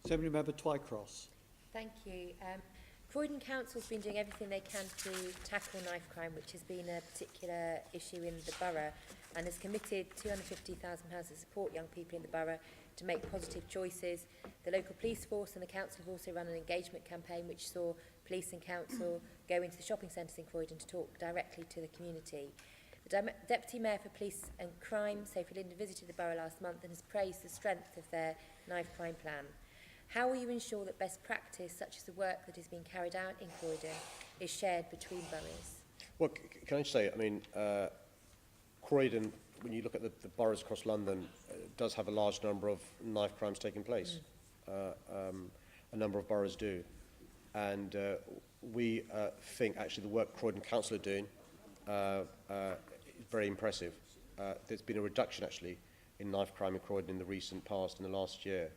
Assembly Member Twycross. Thank you. Croydon Council's been doing everything they can to tackle knife crime, which has been a particular issue in the borough, and has committed £250,000 to support young people in the borough to make positive choices. The local police force and the council have also run an engagement campaign which saw police and council go into the shopping centres in Croydon to talk directly to the community. The Deputy Mayor for Police and Crime, Sophie Linden, visited the borough last month and has praised the strength of their knife crime plan. How will you ensure that best practice, such as the work that is being carried out in Croydon, is shared between boroughs? Well, can I say, I mean, Croydon, when you look at the boroughs across London, does have a large number of knife crimes taking place. A number of boroughs do. And we think actually the work Croydon Council are doing is very impressive. There's been a reduction actually in knife crime in Croydon in the recent past, in the last year,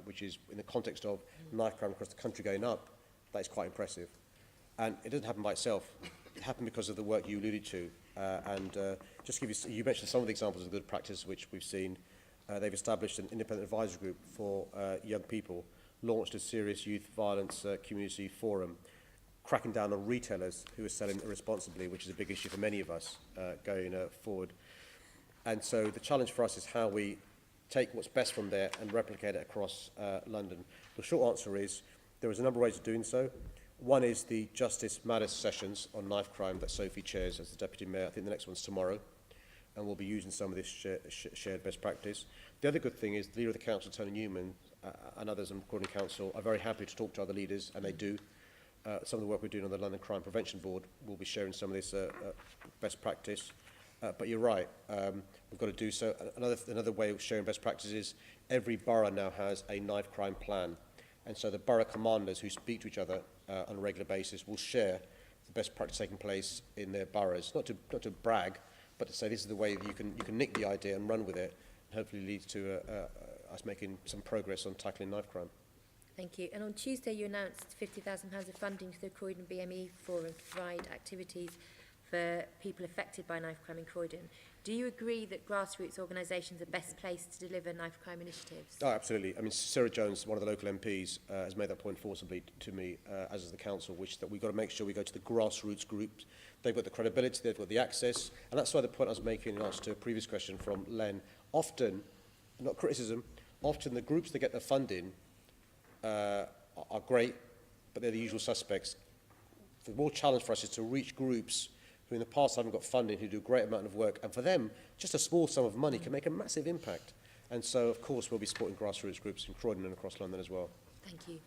which is in the context of knife crime across the country going up. That is quite impressive. And it doesn't happen by itself. It happened because of the work you alluded to. Just to give you, you mentioned some of the examples of good practice which we've seen. They've established an independent advisory group for young people, launched a serious youth violence community forum, cracking down on retailers who are selling irresponsibly, which is a big issue for many of us going forward. And so the challenge for us is how we take what's best from there and replicate it across London. The short answer is there is a number of ways of doing so. One is the Justice Matters sessions on knife crime that Sophie chairs as the Deputy Mayor. I think the next one's tomorrow, and we'll be using some of this shared best practice. The other good thing is the leader of the council, Tony Newman, and others on Croydon Council are very happy to talk to other leaders, and they do. Some of the work we're doing on the London Crime Prevention Board will be sharing some of this best practice. But you're right, we've got to do so. Another way of sharing best practices is every borough now has a knife crime plan. And so the borough commanders who speak to each other on a regular basis will share the best practice taking place in their boroughs. Not to brag, but to say this is the way that you can nick the idea and run with it, and hopefully lead to us making some progress on tackling knife crime. Thank you. And on Tuesday you announced £50,000 of funding to the Croydon BME Forum to provide activities for people affected by knife crime in Croydon. Do you agree that grassroots organisations are best placed to deliver knife crime initiatives? Oh, absolutely. I mean, Sarah Jones, one of the local MPs, has made that point forcibly to me, as is the council, which that we've got to make sure we go to the grassroots groups. They've got the credibility, they've got the access, and that's why the point I was making in answer to a previous question from Len. Often, not criticism, often the groups that get the funding are great, but they're the usual suspects. The more challenge for us is to reach groups who in the past haven't got funding, who do a great amount of work, and for them, just a small sum of money can make a massive impact. And so, of course, we'll be supporting grassroots groups in Croydon and across London as well. Thank you.